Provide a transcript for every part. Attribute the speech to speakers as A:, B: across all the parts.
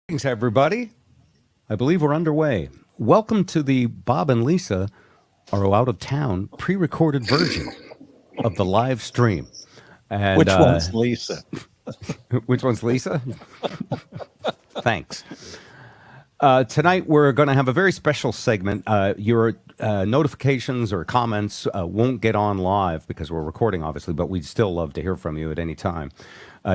A: Greetings, everybody. I believe we're underway. Welcome to the Bob and Lisa are out of town pre-recorded version of the live stream. And
B: Which one's Lisa?
A: which one's Lisa? Thanks. Tonight we're going to have a very special segment. Your notifications or comments won't get on live because we're recording, obviously, but we'd still love to hear from you at any time.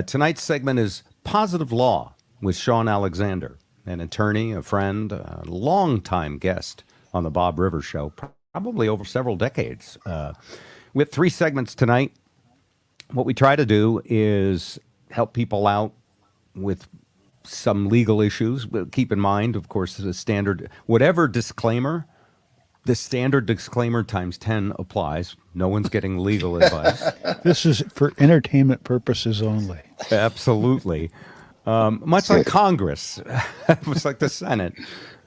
A: Tonight's segment is Positive Law with Shawn Alexander, an attorney, a friend, a longtime guest on the Bob Rivers Show, probably over several decades. We have three segments tonight. What we try to do is help people out with some legal issues. But keep in mind, of course, the standard, whatever disclaimer, the standard disclaimer times 10 applies. No one's getting legal advice.
B: This is for entertainment purposes only.
A: Absolutely. Much like Congress, much like the Senate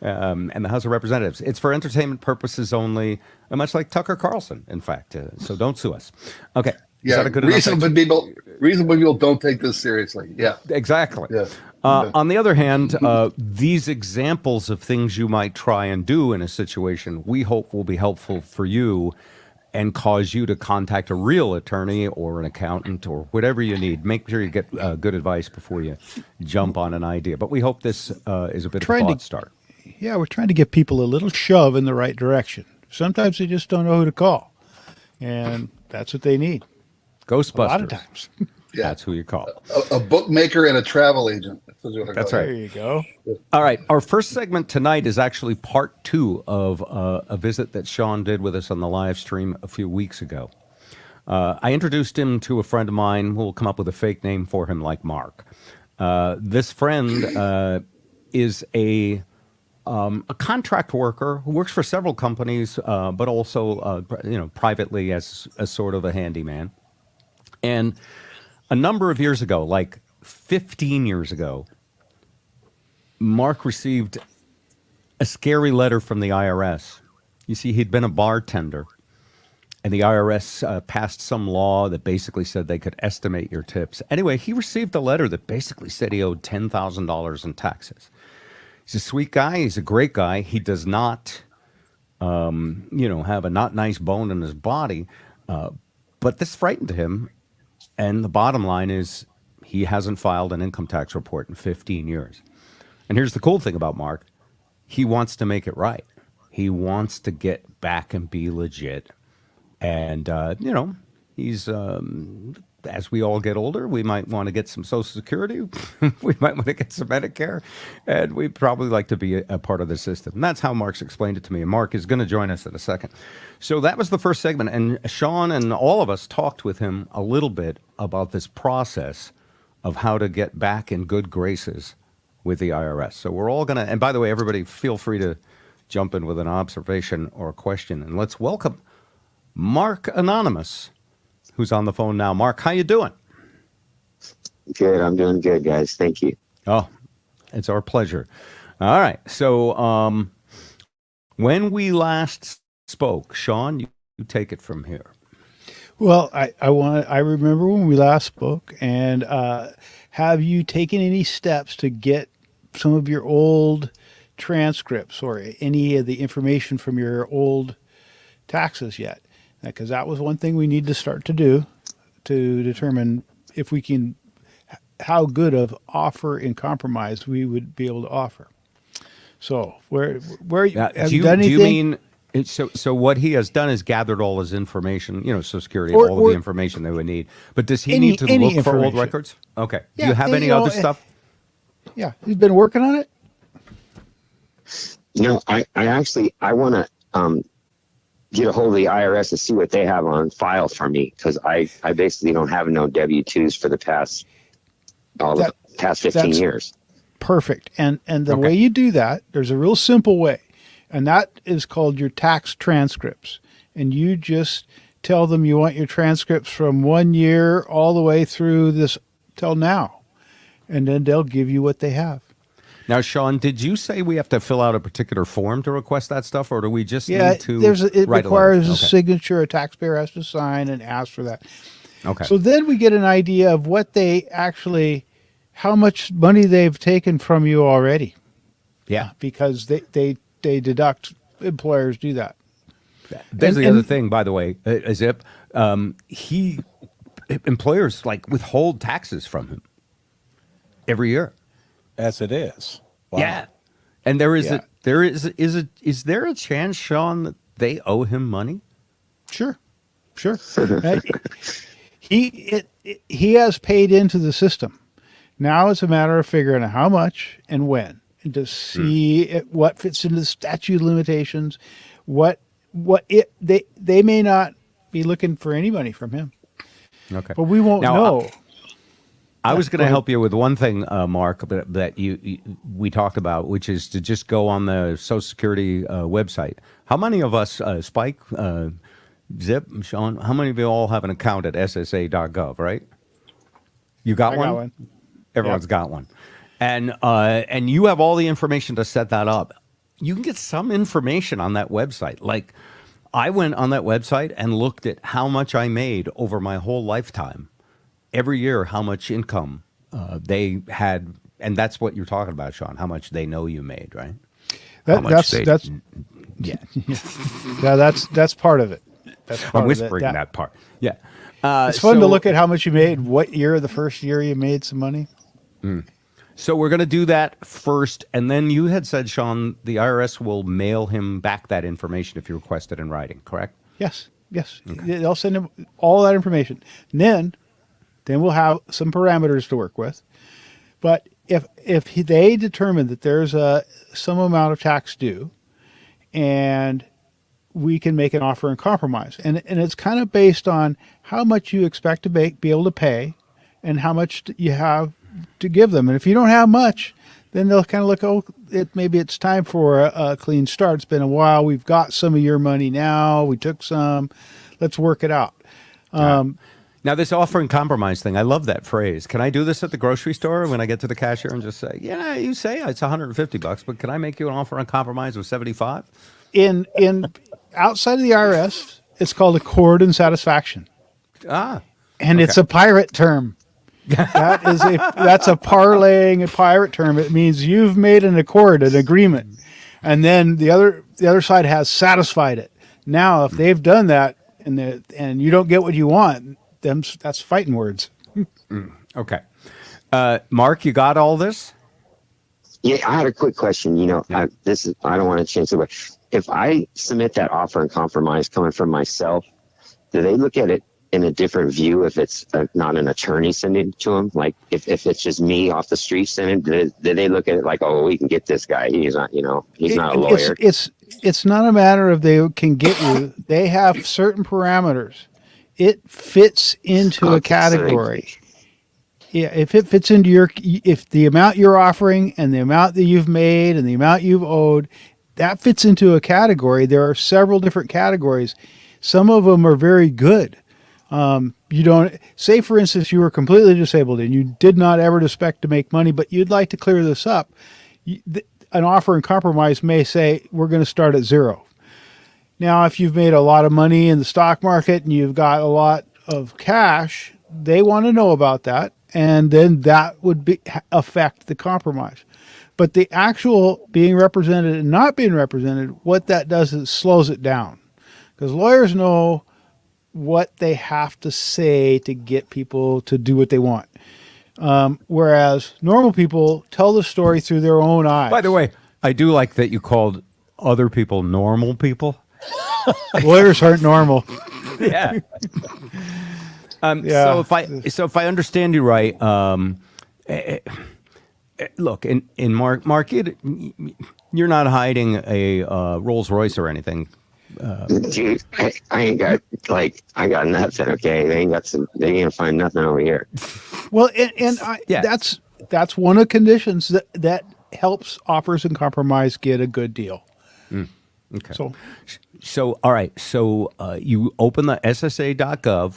A: and the House of Representatives. It's for entertainment purposes only, much like Tucker Carlson, in fact. So don't sue us. Okay. Is
C: Yeah,
A: that a good
C: reasonable people don't take this seriously. Yeah,
A: exactly.
C: yeah.
A: On the other hand, these examples of things you might try and do in a situation, we hope will be helpful for you and cause you to contact a real attorney or an accountant or whatever you need. Make sure you get good advice before you jump on an idea. But we hope this is a bit of a thought start.
B: Yeah, we're trying to give people a little shove in the right direction. Sometimes they just don't know who to call, and that's what they need.
A: Ghostbusters.
B: A lot of times.
C: Yeah.
A: That's who you call.
C: A bookmaker and a travel agent.
A: That's right.
B: There you go.
A: All right. Our first segment tonight is actually part two of a visit that Shawn did with us on the live stream a few weeks ago. I introduced him to a friend of mine. We'll come up with a fake name for him like Mark. This friend is a contract worker who works for several companies, but also privately as sort of a handyman. And a number of years ago, like 15 years ago, Mark received a scary letter from the IRS. You see, he'd been a bartender, and the IRS passed some law that basically said they could estimate your tips. Anyway, he received a letter that basically said he owed $10,000 in taxes. He's a sweet guy. He's a great guy. He does not, have a not nice bone in his body, but this frightened him. And the bottom line is he hasn't filed an income tax report in 15 years. And here's the cool thing about Mark. He wants to make it right. He wants to get back and be legit. And, he's, as we all get older, we might want to get some Social Security. We might want to get some Medicare. And we'd probably like to be a part of the system. And that's how Mark's explained it to me. And Mark is going to join us in a second. So that was the first segment. And Shawn and all of us talked with him a little bit about this process of how to get back in good graces with the IRS. So we're all going to, and by the way, everybody feel free to jump in with an observation or a question. And let's welcome Mark Anonymous, who's on the phone now. Mark, how you doing?
D: Good. I'm doing good, guys. Thank you.
A: Oh, it's our pleasure. All right. So when we last spoke, Shawn, you take it from here.
B: Well, I remember when we last spoke, and have you taken any steps to get some of your old transcripts or any of the information from your old taxes yet? Because that was one thing we need to start to do to determine if we can, how good of offer in compromise we would be able to offer. So where have you done anything?
A: Do you mean so what he has done is gathered all his information, Social Security, all of the information they would need. But does he need to look for old records? Okay.
B: Yeah,
A: do you have any other stuff?
B: Yeah, he's been working on it.
D: I want to get a hold of the IRS and see what they have on file for me, because I basically don't have no W-2s for the past 15 years.
B: Perfect. And the way you do that, there's a real simple way, and that is called your tax transcripts. And you just tell them you want your transcripts from 1 year all the way through this till now, and then they'll give you what they have.
A: Now, Shawn, did you say we have to fill out a particular form to request that stuff, or do we just need to
B: it
A: write
B: requires
A: a
B: signature a taxpayer has to sign and ask for that.
A: Okay.
B: So then we get an idea of what they actually how much money they've taken from you already,
A: Yeah.
B: because they deduct, employers do that.
A: There's
B: And-
A: the other
B: and-
A: thing, by the way, Zip. Employers like withhold taxes from him every year.
E: As it is. Wow.
A: Yeah, and there is
B: Yeah.
A: is there a chance, Sean, that they owe him money?
B: Sure. Uh, he has paid into the system. Now it's a matter of figuring out how much and when, and to see what fits into the statute of limitations. They may not be looking for any money from him,
A: Okay,
B: but we won't
A: Now,
B: know.
A: I was going
B: go
A: to
B: ahead.
A: help you with one thing, Mark, that we talked about, which is to just go on the Social Security website. How many of us, Spike, Zip, Sean, how many of you all have an account at ssa.gov, right? You got
B: I
A: one?
B: got one.
A: Everyone's
B: Yep.
A: got one. And you have all the information to set that up. You can get some information on that website. Like, I went on that website and looked at how much I made over my whole lifetime. Every year, how much income they had. And that's what you're talking about, Sean, how much they know you made, right? How much
B: That's
A: yeah.
B: yeah, that's part of it. That's part
A: I'm
B: of it.
A: whispering that part. Yeah.
B: It's fun to look at how much you made, what year, the first year you made some money.
A: So we're going to do that first, and then you had said, Sean, the IRS will mail him back that information if you request it in writing, correct?
B: Yes. They'll send him all that information. And then we'll have some parameters to work with. But if they determine that there's some amount of tax due, and we can make an offer and compromise, and it's kind of based on how much you expect to be able to pay, and how much you have to give them. And if you don't have much, then they'll kind of look, maybe it's time for a clean start. It's been a while. We've got some of your money now. We took some. Let's work it out.
A: Now, this offer and compromise thing, I love that phrase. Can I do this at the grocery store when I get to the cashier and just say, yeah, you say it's $150, but can I make you an offer and compromise with 75?
B: In outside of the IRS, it's called accord and satisfaction,
A: Ah,
B: and it's
A: Okay.
B: a pirate term. That's a parlaying, a pirate term. It means you've made an accord, an agreement, and then the other side has satisfied it. Now, if they've done that and you don't get what you want, that's fighting words.
A: okay. Mark, you got all this?
D: Yeah, I had a quick question. I don't want to change the way. If I submit that offer and compromise coming from myself, do they look at it in a different view if it's not an attorney sending it to them? Like if it's just me off the street sending it, do they look at it like, oh, we can get this guy. He's not, he's not a lawyer.
B: It's not a matter of they can get you. They have certain parameters. It fits into a category. Yeah, if it fits into if the amount you're offering and the amount that you've made and the amount you've owed, that fits into a category. There are several different categories. Some of them are very good. You don't say, for instance, you were completely disabled and you did not ever expect to make money, but you'd like to clear this up. An offer and compromise may say, we're going to start at zero. Now, if you've made a lot of money in the stock market and you've got a lot of cash, they want to know about that. And then that would affect the compromise. But the actual being represented and not being represented, what that does is slows it down. Because lawyers know what they have to say to get people to do what they want. Whereas normal people tell the story through their own eyes.
A: By the way, I do like that you called other people normal people.
B: Lawyers aren't normal.
A: Yeah.
B: Yeah.
A: So if I understand you right, look, in Mark, you're not hiding a Rolls Royce or anything.
D: Dude, I ain't got I got nothing. Okay, they ain't gonna find nothing over here.
B: Well,
A: Yeah.
B: that's one of the conditions that helps offers and compromise get a good deal.
A: Okay. So all right. So you open the SSA.gov,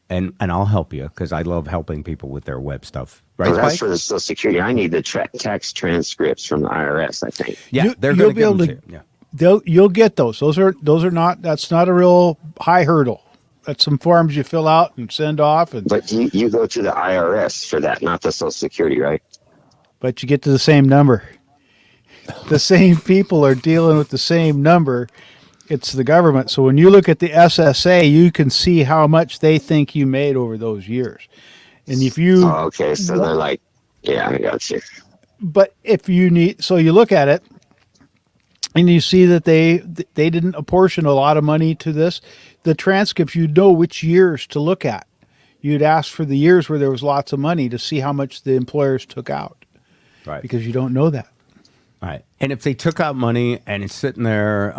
A: and I'll help you because I love helping people with their web stuff. Right,
D: Well, that's
A: Spike?
D: for the Social Security. I need the tax transcripts from the IRS. I think.
A: Yeah, they're
B: You'll
A: going
B: be
A: to
B: able
A: give them
B: to.
A: to you. Yeah.
B: You'll get those. Those are not. That's not a real high hurdle. That's some forms you fill out and send off,
D: But you go to the IRS for that, not the Social Security, right?
B: but you get to the same number. The same people are dealing with the same number. It's the government. So when you look at the SSA, you can see how much they think you made over those years. And if you,
D: Oh, okay. So they're like, yeah, I got you.
B: but if you need, so you look at it and you see that they didn't apportion a lot of money to this. The transcripts, you know which years to look at. You'd ask for the years where there was lots of money to see how much the employers took out,
A: Right.
B: because you don't know that.
A: Right. And if they took out money and it's sitting there,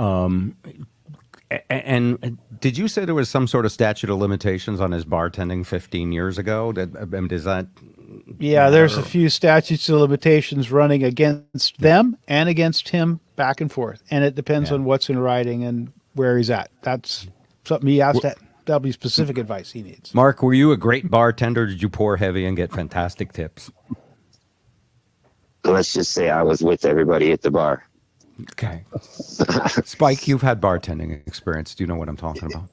A: and did you say there was some sort of statute of limitations on his bartending 15 years ago? Does that?
B: Yeah, there's a few statutes of limitations running against them and against him back and forth. And it depends on what's in writing and where he's at. That's something he has to, that'll be specific advice he needs.
A: Mark, were you a great bartender? Did you pour heavy and get fantastic tips?
D: Let's just say I was with everybody at the bar.
A: Okay. Spike, you've had bartending experience. Do you know what I'm talking about?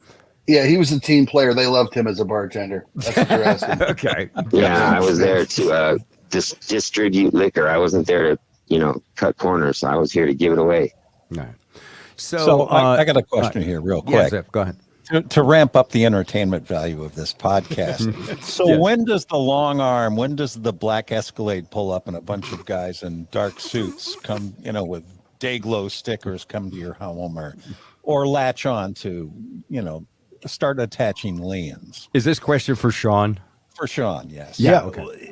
C: Yeah, he was a team player. They loved him as a bartender. That's what you're asking.
A: Okay.
D: Yeah, I was there to distribute liquor. I wasn't there to, cut corners. I was here to give it away.
A: All right.
E: So I got a question here real quick.
A: Yeah, Zip, go ahead.
E: To ramp up the entertainment value of this podcast. So
A: Yes.
E: when does the long arm, when does the black Escalade pull up and a bunch of guys in dark suits come, with Dayglow stickers come to your home or latch on to, start attaching liens?
A: Is this question for Shawn?
E: For Shawn, yes.
B: Yeah.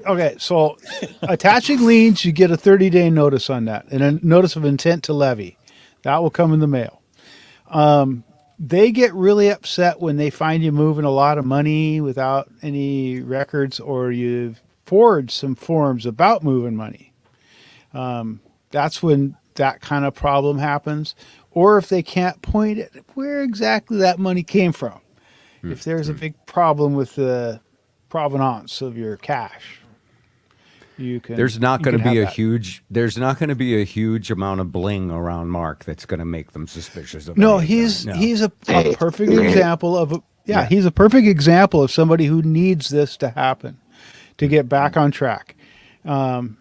B: Okay. So attaching liens, you get a 30-day notice on that and a notice of intent to levy. That will come in the mail. They get really upset when they find you moving a lot of money without any records, or you've forged some forms about moving money. That's when that kind of problem happens. Or if they can't point at where exactly that money came from. If there's a big problem with the provenance of your cash, you can.
A: There's not going to
B: have
A: be a
B: that.
A: huge. There's not going to be a huge amount of bling around Mark that's going to make them suspicious of.
B: No,
A: any of
B: he's
A: them. No.
B: he's a
D: Hey,
B: perfect
D: man.
B: example of he's a perfect example of somebody who needs this to happen to get back on track. And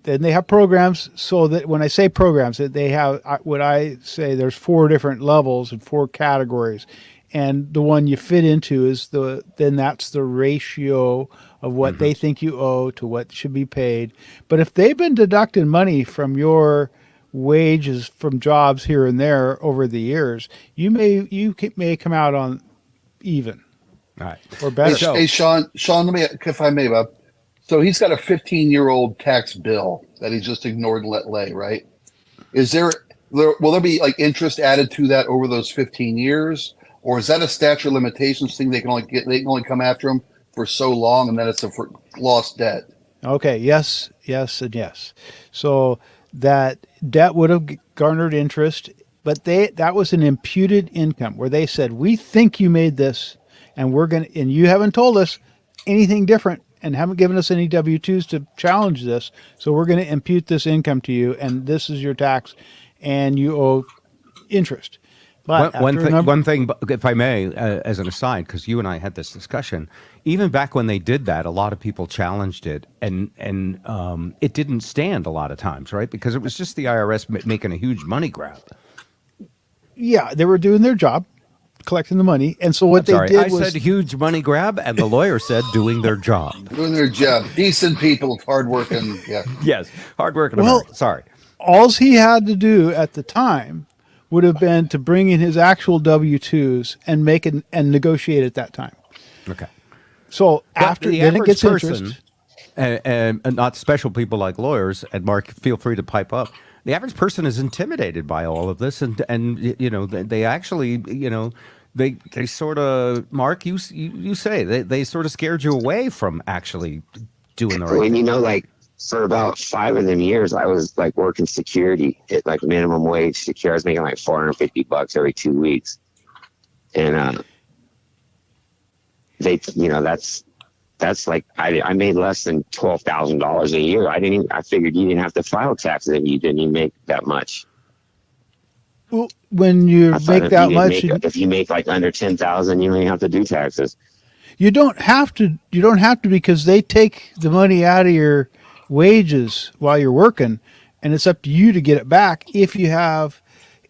B: they have programs, so that when I say programs, that they have what I say there's 4 different levels and 4 categories, and the one you fit into is that's the ratio of what they think you owe to what should be paid. But if they've been deducting money from your wages from jobs here and there over the years, you may come out on even
A: All right.
B: or better.
C: Hey, Shawn, let me, if I may, Bob. So he's got a 15-year-old tax bill that he just ignored and let lay, right? Will there be like interest added to that over those 15 years? Or is that a statute of limitations thing? They can only come after him for so long, and then it's for lost debt.
B: Okay. Yes, and yes. So that debt would have garnered interest, but that was an imputed income where they said, we think you made this, and and you haven't told us anything different and haven't given us any W-2s to challenge this. So we're going to impute this income to you, and this is your tax, and you owe interest. But
A: One thing, if I may, as an aside, because you and I had this discussion, even back when they did that, a lot of people challenged it, and it didn't stand a lot of times, right? Because it was just the IRS making a huge money grab.
B: yeah, they were doing their job, collecting the money, and so what they did
A: I
B: was
A: said huge money grab, and the lawyer said doing their job.
C: Doing their job. Decent people, hardworking. Yeah.
A: Yes, hardworking.
B: Well-
A: American. Sorry.
B: all he had to do at the time would have been to bring in his actual W-2s and and negotiate at that time.
A: Okay.
B: So
A: But
B: after
A: the
B: then it
A: average
B: gets
A: person,
B: interest.
A: and not special people like lawyers, and Mark, feel free to pipe up. The average person is intimidated by all of this, and they actually they sort of, Mark, you say they sort of scared you away from actually doing the right
D: When
A: thing.
D: for about 5 of them years, I was like working security at like minimum wage security. I was making like $450 every 2 weeks, and that's like I made less than $12,000 a year. I figured you didn't have to file taxes and you didn't even make that much.
B: Well, when you
D: I thought
B: make
D: if
B: that
D: you
B: much,
D: if you make like under 10,000, you don't even have to do taxes.
B: you don't have to. You don't have to because they take the money out of your wages while you're working, and it's up to you to get it back if you have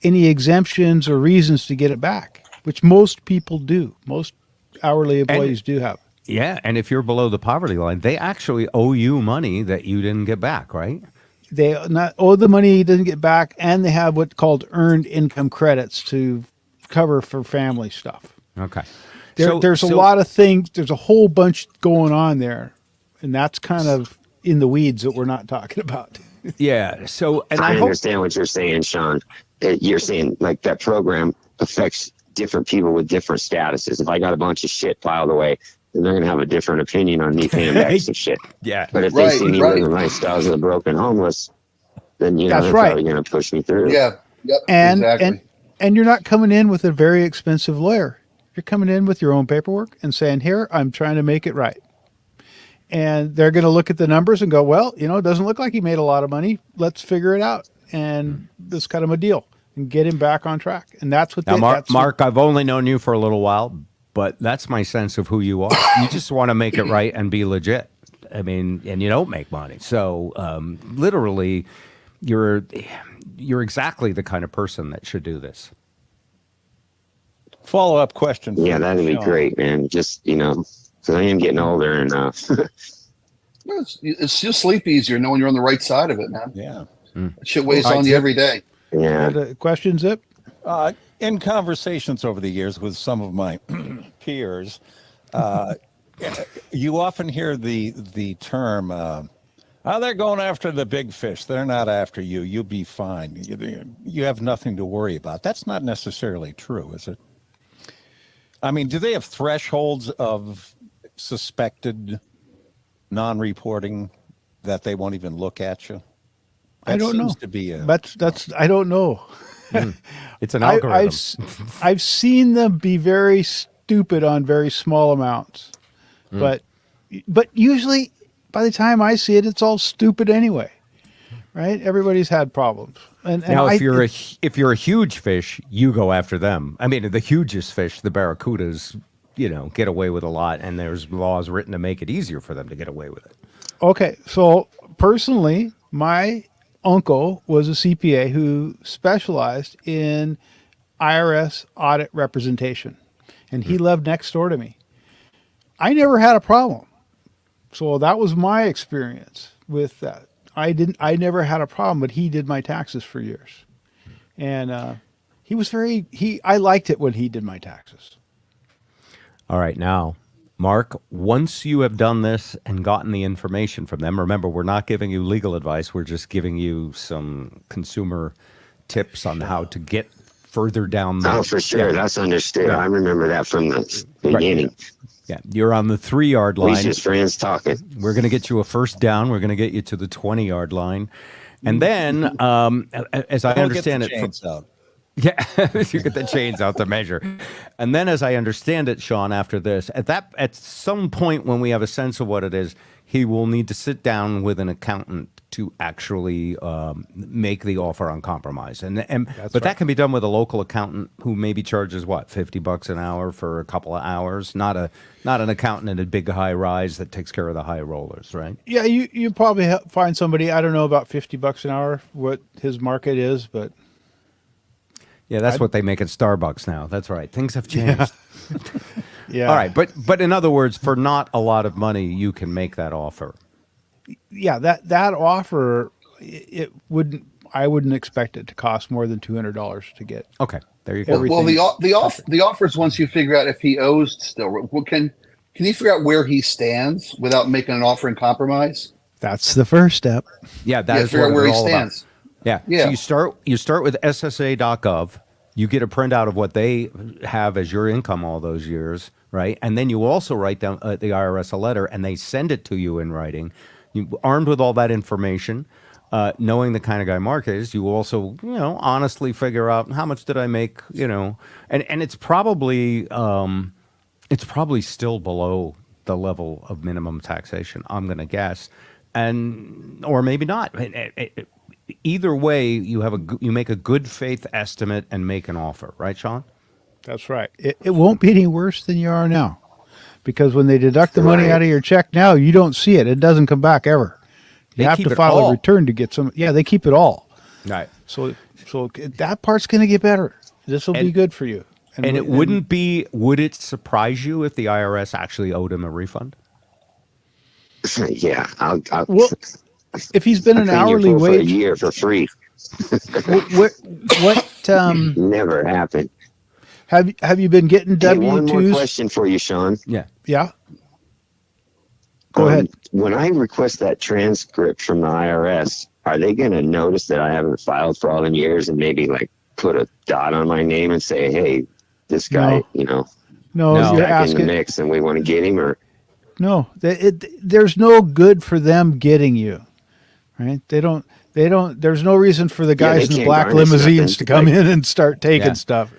B: any exemptions or reasons to get it back, which most people do. Most hourly employees do have.
A: Yeah, and if you're below the poverty line, they actually owe you money that you didn't get back, right?
B: They not owe the money he doesn't get back, and they have what's called earned income credits to cover for family stuff.
A: Okay.
B: There's a lot of things. There's a whole bunch going on there, and that's kind of in the weeds that we're not talking about.
A: Yeah. So, and
D: I
A: I hope.
D: understand what you're saying, Sean. You're saying like that program affects different people with different statuses. If I got a bunch of shit piled away, then they're going to have a different opinion on me paying back some shit.
A: Yeah.
D: But if
C: Right,
D: they see me
C: right.
D: living lifestyles of the broken homeless, then
B: That's
D: they're
B: right.
D: probably going to push me through.
C: Yeah. Yep.
B: And
C: exactly.
B: and you're not coming in with a very expensive lawyer. You're coming in with your own paperwork and saying, "Here, I'm trying to make it right." And they're going to look at the numbers and go, "Well, it doesn't look like he made a lot of money. Let's figure it out and let's cut him a deal and get him back on track." And that's what
A: Now,
B: they. That's
A: Mark, I've only known you for a little while, but that's my sense of who you are. You just want to make it right and be legit. I mean, and you don't make money, so literally, you're exactly the kind of person that should do this.
E: Follow-up question. For
D: Yeah, that'd be
E: Sean.
D: great, man. Just, because I am getting older and
C: It's just sleep easier knowing you're on the right side of it, man.
E: Yeah.
C: That shit weighs
A: All right,
C: on you every day.
D: yeah.
B: questions, Zip?
E: In conversations over the years with some of my peers, you often hear the term, "Oh, they're going after the big fish. They're not after you. You'll be fine. You have nothing to worry about." That's not necessarily true, is it? I mean, do they have thresholds of suspected non-reporting that they won't even look at you? That
B: I don't know.
E: seems to be a
B: That's I don't know.
A: It's an algorithm.
B: I've seen them be very stupid on very small amounts, but usually by the time I see it, it's all stupid anyway, right? Everybody's had problems, and
A: Now,
B: I,
A: if you're a huge fish, you go after them. I mean, the hugest fish, the barracudas, get away with a lot, and there's laws written to make it easier for them to get away with it.
B: okay. So personally, my uncle was a CPA who specialized in IRS audit representation, and he lived next door to me. I never had a problem. So that was my experience with that. I never had a problem, but he did my taxes for years. And I liked it when he did my taxes.
A: All right, now, Mark, once you have done this and gotten the information from them, remember, we're not giving you legal advice. We're just giving you some consumer tips on how to get further down the...
D: Oh, for sure.
A: Yeah.
D: That's understood.
A: Yeah.
D: I remember that from the beginning.
A: Yeah, you're on the 3-yard
D: We
A: line.
D: just friends talking.
A: We're going to get you a first down. We're going to get you to the 20-yard line. And then, as I understand it...
E: out.
A: Yeah, you get the chains out to measure. And then, as I understand it, Sean, after this, at some point when we have a sense of what it is, he will need to sit down with an accountant to actually make the offer on compromise. But that can be done with a local accountant who maybe charges what, $50 an hour for a couple of hours, not an accountant in a big high rise that takes care of the high rollers, right?
B: Yeah, you probably find somebody, I don't know about $50 an hour, what his market is, but
A: Yeah, that's what they make at Starbucks now. That's right. Things have changed.
B: yeah.
A: All right, but in other words, for not a lot of money, you can make that offer.
B: Yeah, that offer, I wouldn't expect it to cost more than $200 to get.
A: Okay, there you go.
B: Everything.
C: Well, the offers once you figure out if he owes still. Well, can you figure out where he stands without making an offer in compromise?
B: That's the first step.
A: Yeah,
C: Yeah,
A: that's
C: figure
A: what
C: out where he
A: it's all about.
C: stands.
A: Yeah.
C: Yeah.
A: So you start with SSA.gov. You get a printout of what they have as your income all those years, right? And then you also write down the IRS a letter, and they send it to you in writing. You armed with all that information, knowing the kind of guy Mark is, you also honestly figure out how much did I make, and it's probably still below the level of minimum taxation, I'm going to guess, or maybe not. either way, you make a good faith estimate and make an offer, right, Sean?
B: That's right. It won't be any worse than you are now, because when they deduct the money
D: Right.
B: out of your check now, you don't see it. It doesn't come back ever. You
A: They
B: have
A: keep
B: to
A: it
B: file
A: all.
B: a return to get some. Yeah, they keep it all.
A: Right.
B: So that part's going to get better. This will be
A: And-
B: good for you.
A: And it wouldn't be. Would it surprise you if the IRS actually owed him a refund?
D: Yeah, I'll
B: Well, if he's been an
D: clean your
B: hourly
D: pool for a
B: wage,
D: year for free.
B: what
D: Never happened.
B: have you been getting
D: Hey, one more
B: W-2s?
D: question for you, Sean.
A: Yeah.
B: Yeah. Go ahead.
D: When I request that transcript from the IRS, are they going to notice that I haven't filed for all them years and maybe like put a dot on my name and say, hey, this guy,
B: No.
A: No.
B: You're
D: back in the
B: asking.
D: mix and we want to get him? Or
B: No, there's no good for them getting you, right? They don't. There's no reason for the
D: Yeah,
B: guys
D: they
B: in the
D: can't
B: black
D: garnish
B: limousines
D: nothing.
B: to come
D: Like-
B: in and start taking
A: Yeah.
B: stuff.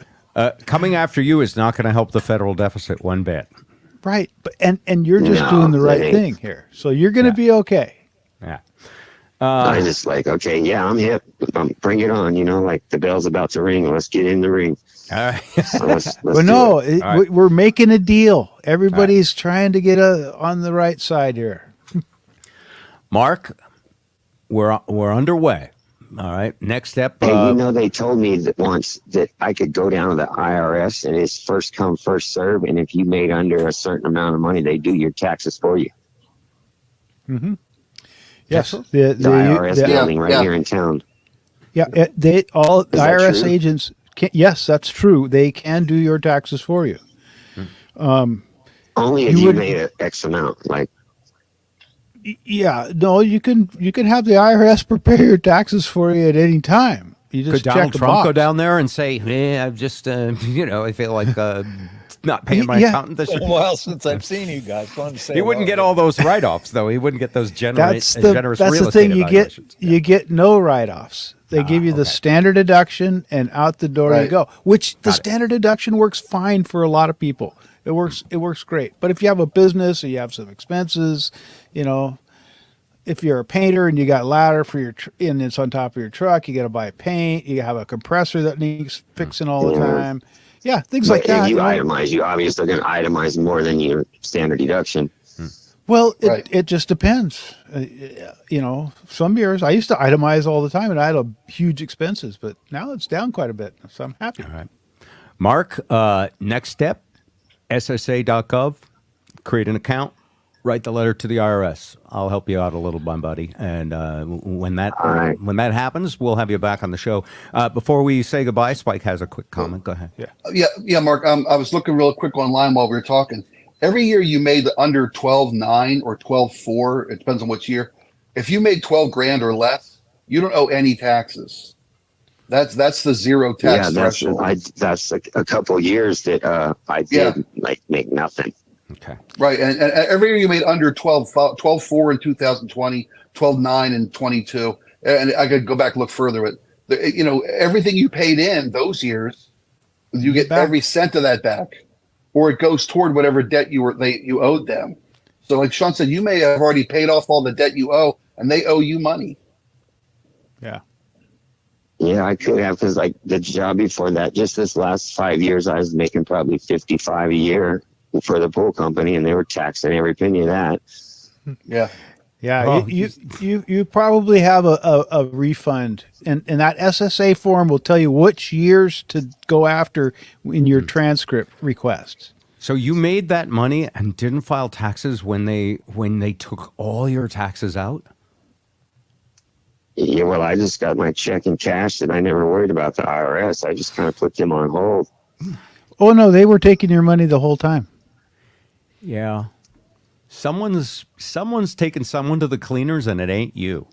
A: Coming after you is not going to help the federal deficit one bit.
B: Right, but and you're just
D: No,
B: doing the
D: that
B: right
D: ain't-
B: thing here, so you're going to
A: Yeah.
B: be okay.
A: Yeah.
D: I just like, okay, yeah, I'm hip. Bring it on. Like the bell's about to ring. Let's get in the ring.
A: All right.
D: So let's
B: But
D: do
B: no,
D: it.
A: All right.
B: we're making a deal. Everybody's trying to get on the right side here.
A: Mark, we're underway. All right. Next step.
D: Hey, they told me that once that I could go down to the IRS and it's first come, first serve. And if you made under a certain amount of money, they do your taxes for you.
B: Yes,
D: The IRS
B: the-
D: building right
C: yeah.
D: here in town.
B: yeah, the
D: that
B: IRS
D: true?
B: agents. Yes, that's true. They can do your taxes for you.
D: Only if
B: You
D: you,
B: would-
D: made an X amount. Like,
B: Yeah, no, you can have the IRS prepare your taxes for you at any time. You just
A: Could
B: check
A: Donald
B: the
A: Trump
B: box.
A: go down there and say, "Yeah, I've just, I feel like not paying my
B: Yeah.
A: accountant this
E: It's been
A: year."
E: a while since I've seen you guys. Wanted to say
A: He wouldn't
E: hello.
A: get all those write-offs, though. He wouldn't get those
B: That's
A: generous
B: that's
A: real
B: the thing.
A: estate
B: You get
A: evaluations.
B: you get no write-offs. They give you the
A: okay.
B: standard deduction, and out the door you
C: Right.
B: go. Which the
A: Got it.
B: standard deduction works fine for a lot of people. It works great. But if you have a business or you have some expenses, if you're a painter and you got ladder for your and it's on top of your truck, you got to buy paint. You have a compressor that needs fixing all the
D: Yeah.
B: time. Yeah, things
D: but
B: like that.
D: if you
B: you know.
D: itemize, you obviously going to itemize more than your standard deduction.
B: Well,
C: Right.
B: it just depends. Some years I used to itemize all the time, and I had huge expenses, but now it's down quite a bit, so I'm happy.
A: All right. Mark, next step, SSA.gov, create an account, write the letter to the IRS. I'll help you out a little, my buddy. And when that
D: All right.
A: when that happens, we'll have you back on the show. Before we say goodbye, Spike has a quick comment. Go ahead.
C: Yeah, Mark. I was looking real quick online while we were talking. Every year you made under 12.9 or 12.4, it depends on which year. If you made 12 grand or less, you don't owe any taxes. That's the zero tax
D: Yeah, that's
C: threshold.
D: that's a couple years that I did make nothing.
A: Okay.
C: Right. And every year you made under 12.4 in 2020, 12.9 in 22. And I could go back and look further, but everything you paid in those years, you get
B: Back.
C: every cent of that back, or it goes toward whatever debt you owed them. So like Sean said, you may have already paid off all the debt you owe and they owe you money.
B: Yeah.
D: Yeah, I could have, because like the job before that, just this last 5 years, I was making probably 55 a year for the pool company, and they were taxing every penny of that.
C: Yeah.
B: Yeah,
A: Oh,
B: you probably have a refund, and that SSA form will tell you which years to go after in your transcript requests.
A: So you made that money and didn't file taxes when they took all your taxes out?
D: Yeah, well, I just got my check in cash, and I never worried about the IRS. I just kind of put them on hold.
B: Oh no, they were taking your money the whole time.
A: Yeah. Someone's taking someone to the cleaners and it ain't you.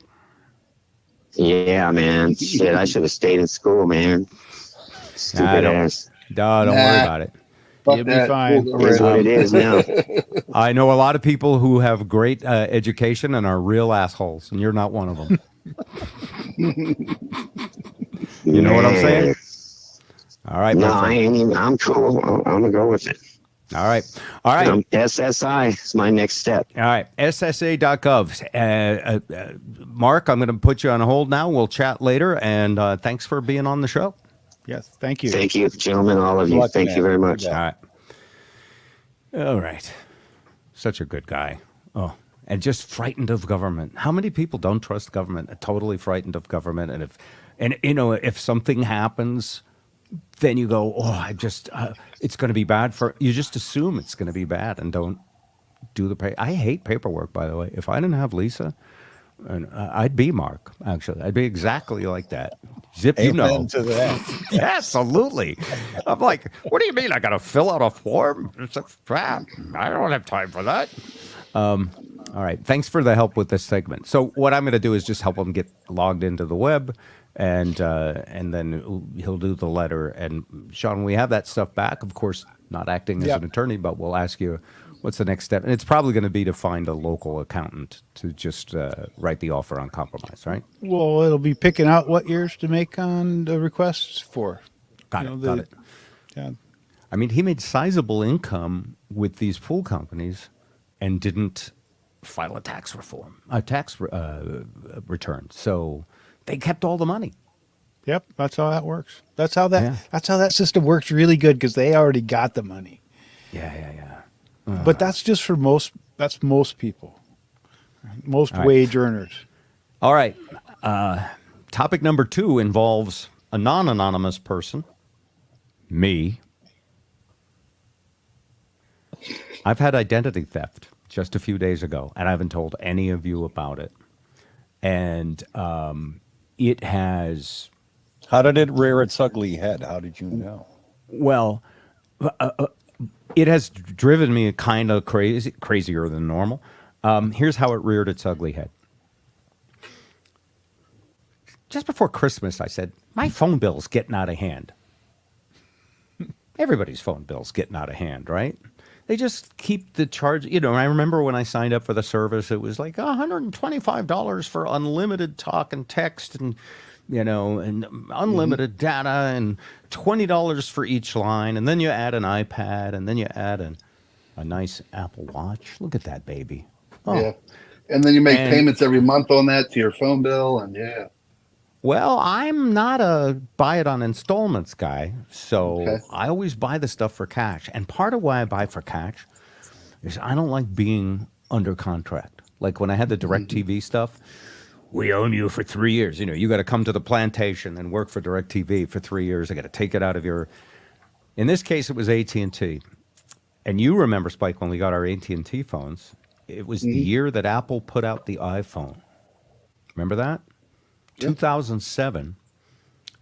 D: Yeah, man. Shit, I should have stayed in school, man. Stupid
A: don't-
D: ass.
A: Don't
C: Nah.
A: worry about it.
C: Fuck
B: You'll be
C: that.
B: fine.
C: We'll
D: It
C: go
D: is
C: right
D: what
C: on.
D: it is now.
A: I know a lot of people who have great education and are real assholes, and you're not one of them. You know what I'm saying? All right,
D: No,
A: my
D: I
A: friend.
D: ain't even. I'm cool. I'm gonna go with it.
A: All right. All right.
D: SSI is my next step.
A: All right. SSA.gov. Mark, I'm going to put you on hold now. We'll chat later. And thanks for being on the show.
B: Yes, thank you.
D: Thank you, gentlemen, all of
E: Good
D: you.
E: luck,
D: Thank
E: man.
D: you very much.
E: You
A: All
E: bet.
A: right. All right. Such a good guy. Oh, and just frightened of government. How many people don't trust government? Totally frightened of government. And if something happens, then you go, oh, it's going to be bad you just assume it's going to be bad and don't do the pay. I hate paperwork, by the way. If I didn't have Lisa, and I'd be Mark, actually. I'd be exactly like that. Zip,
E: Amen to that.
A: Absolutely. I'm like, what do you mean? I got to fill out a form? It's like, crap. I don't have time for that. All right. Thanks for the help with this segment. So what I'm going to do is just help him get logged into the web, and then he'll do the letter. And Shawn, when we have that stuff back, of course, not acting as
B: Yep.
A: an attorney, but we'll ask you what's the next step. And it's probably going to be to find a local accountant to just write the offer on compromise, right?
B: Well, it'll be picking out what years to make on the requests for.
A: Got it.
B: Yeah.
A: I mean, he made sizable income with these pool companies and didn't file a tax return. So they kept all the money.
B: Yep, that's how that works. That's how
A: Yeah.
B: that system works really good because they already got the money.
A: Yeah.
B: But that's just for most. That's most people, most
A: All right.
B: wage earners.
A: All right. Topic number 2 involves a non-anonymous person, me. I've had identity theft just a few days ago, and I haven't told any of you about it. And it has,
E: How did it rear its ugly head? How did you know?
A: well, it has driven me kind of crazier than normal. Here's how it reared its ugly head. Just before Christmas, I said, my phone bill's getting out of hand. Everybody's phone bill's getting out of hand, right? They just keep the charge. I remember when I signed up for the service, it was like $125 for unlimited talk and text and unlimited data and $20 for each line. And then you add an iPad and then you add a nice Apple Watch. Look at that baby. Oh,
C: Yeah. And then you make
A: And-
C: payments every month on that to your phone bill. And yeah.
A: Well, I'm not a buy it on installments guy, so
C: Okay.
A: I always buy the stuff for cash. And part of why I buy for cash is I don't like being under contract. Like when I had the DirecTV stuff, we own you for 3 years. You got to come to the plantation and work for DirecTV for 3 years. I got to take it out of your. In this case, it was AT&T, and you remember, Spike, when we got our AT&T phones, it was the year that Apple put out the iPhone. Remember that? 2007,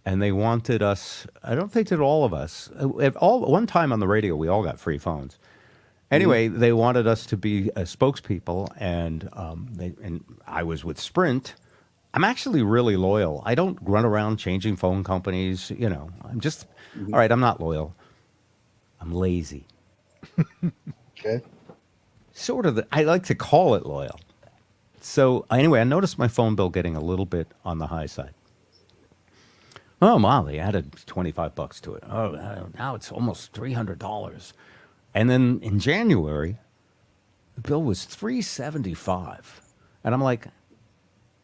A: and they wanted us. I don't think they did all of us. One time on the radio, we all got free phones. Anyway, they wanted us to be spokespeople, and I was with Sprint. I'm actually really loyal. I don't run around changing phone companies. I'm just all right. I'm not loyal. I'm lazy.
C: Okay.
A: Sort of. I like to call it loyal. So anyway, I noticed my phone bill getting a little bit on the high side. Oh, wow, they added $25 to it. Oh, now it's almost $300. And then in January, the bill was $375. And I'm like,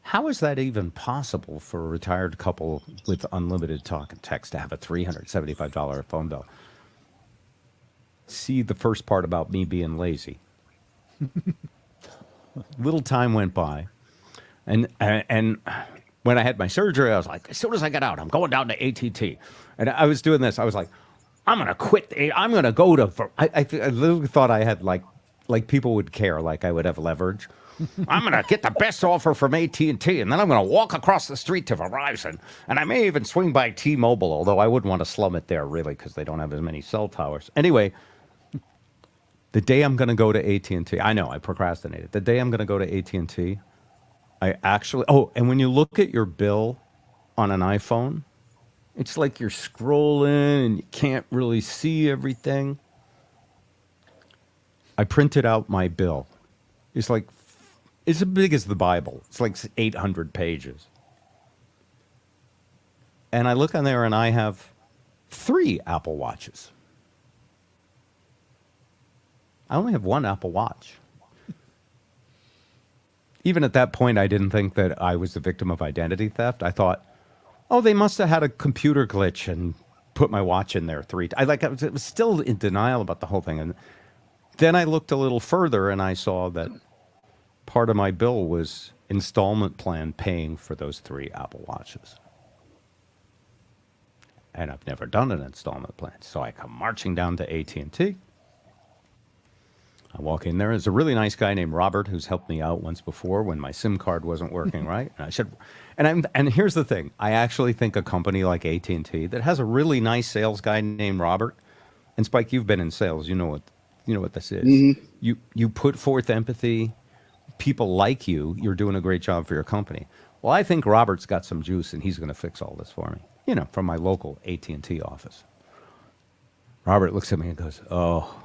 A: how is that even possible for a retired couple with unlimited talk and text to have a $375 phone bill? See the first part about me being lazy. Little time went by, and when I had my surgery, I was like, as soon as I get out, I'm going down to ATT. And I was doing this. I was like, I'm going to quit. I'm going to go to. I literally thought I had like people would care, like I would have leverage. I'm going to get the best offer from AT&T, and then I'm going to walk across the street to Verizon, and I may even swing by T-Mobile, although I wouldn't want to slum it there, really, because they don't have as many cell towers. Anyway, the day I'm going to go to AT&T, I know I procrastinated. The day I'm going to go to AT&T, I actually. Oh, and when you look at your bill on an iPhone, it's like you're scrolling and you can't really see everything. I printed out my bill. It's as big as the Bible. It's like 800 pages. And I look on there and I have 3 Apple Watches. I only have one Apple Watch. Even at that point, I didn't think that I was the victim of identity theft. I thought, oh, they must have had a computer glitch and put my watch in there I was still in denial about the whole thing. And then I looked a little further and I saw that part of my bill was installment plan paying for those 3 Apple Watches. And I've never done an installment plan. So I come marching down to AT&T. I walk in there. There's a really nice guy named Robert who's helped me out once before when my SIM card wasn't working right. And I said, and here's the thing. I actually think a company like AT&T that has a really nice sales guy named Robert, and Spike, you've been in sales. You know what this is. Mm-hmm. You put forth empathy. People like you. You're doing a great job for your company. Well, I think Robert's got some juice, and he's going to fix all this for me. From my local AT&T office. Robert looks at me and goes, oh.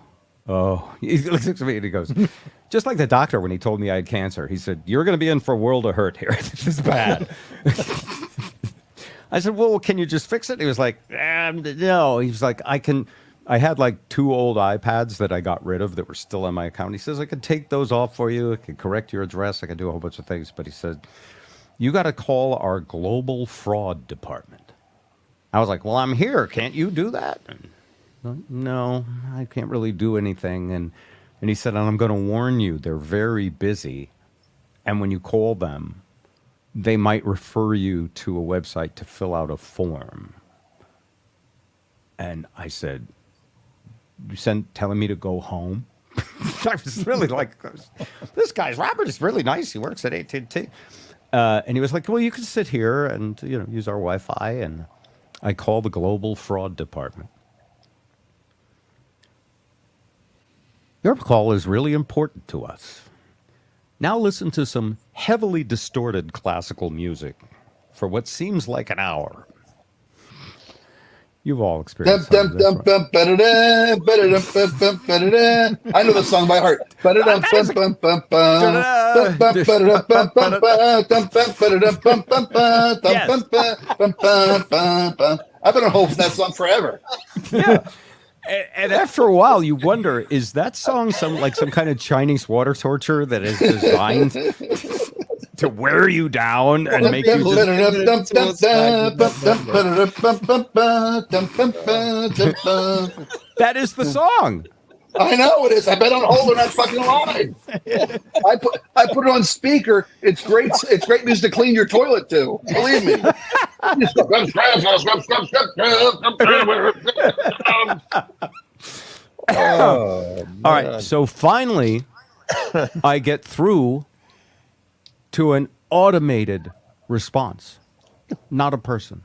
A: He looks at me and he goes, just like the doctor when he told me I had cancer. He said, you're going to be in for a world of hurt here. This is bad. I said, well, can you just fix it? He was like, no. He was like, I had like 2 old iPads that I got rid of that were still on my account. He says, I could take those off for you. I could correct your address. I could do a whole bunch of things. But he said, you got to call our global fraud department. I was like, well, I'm here. Can't you do that? No, I can't really do anything. And he said, and I'm going to warn you, they're very busy. And when you call them, they might refer you to a website to fill out a form. And I said, you telling me to go home? I was really like, this guy's Robert is really nice. He works at AT&T. And he was like, well, you can sit here and use our Wi-Fi. And I called the global fraud department. Your call is really important to us. Now listen to some heavily distorted classical music for what seems like an hour. You've all experienced some of this, right?
C: I know the song by heart. I've been on hold for that song forever.
A: Yeah. And after a while, you wonder, is that song some kind of Chinese water torture that is designed to wear you down and make you just... That is the song.
C: I know it is. I've been on hold on that fucking line. I put it on speaker. It's great. It's great music to clean your toilet to. Believe me.
A: All right. So finally, I get through to an automated response, not a person.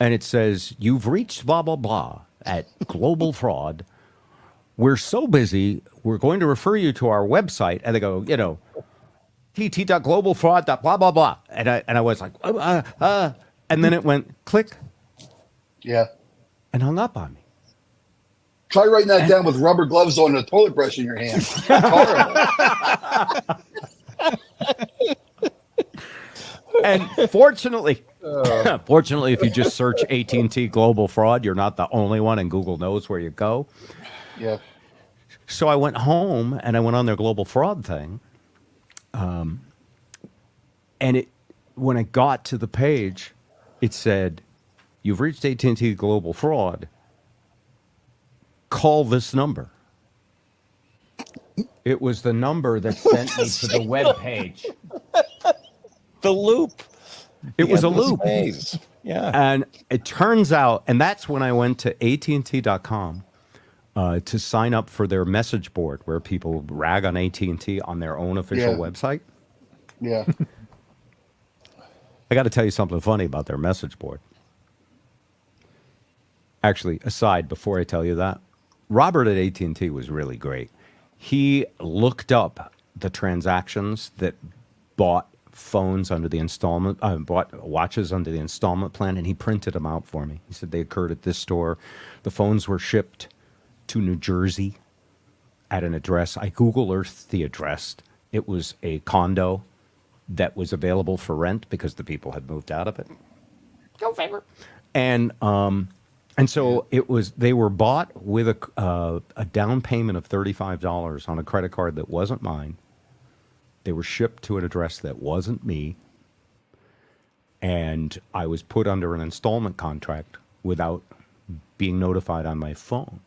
A: And it says, you've reached blah, blah, blah at Global Fraud. We're so busy, we're going to refer you to our website. And they go, tt.globalfraud.blah, blah, blah. And I was like, and then it went click.
C: Yeah.
A: And hung up on me.
C: Try writing that down with rubber gloves on and a toilet brush in your hand. Horrible.
A: And fortunately, if you just search AT&T Global Fraud, you're not the only one, and Google knows where you go.
C: Yeah.
A: So I went home and I went on their Global Fraud thing. And when I got to the page, it said, you've reached AT&T Global Fraud. Call this number. It was the number that sent me to the web page.
E: The loop.
A: It was a loop.
E: Yeah.
A: And it turns out, and that's when I went to AT&T.com to sign up for their message board where people rag on AT&T on their own official website.
C: Yeah.
A: I got to tell you something funny about their message board. Actually, aside, before I tell you that, Robert at AT&T was really great. He looked up the transactions that bought phones under the bought watches under the installment plan, and he printed them out for me. He said they occurred at this store. The phones were shipped to New Jersey at an address. I Google Earthed the address. It was a condo that was available for rent because the people had moved out of it. Go favor. And And so they were bought with a down payment of $35 on a credit card that wasn't mine. They were shipped to an address that wasn't me. And I was put under an installment contract without being notified on my phone.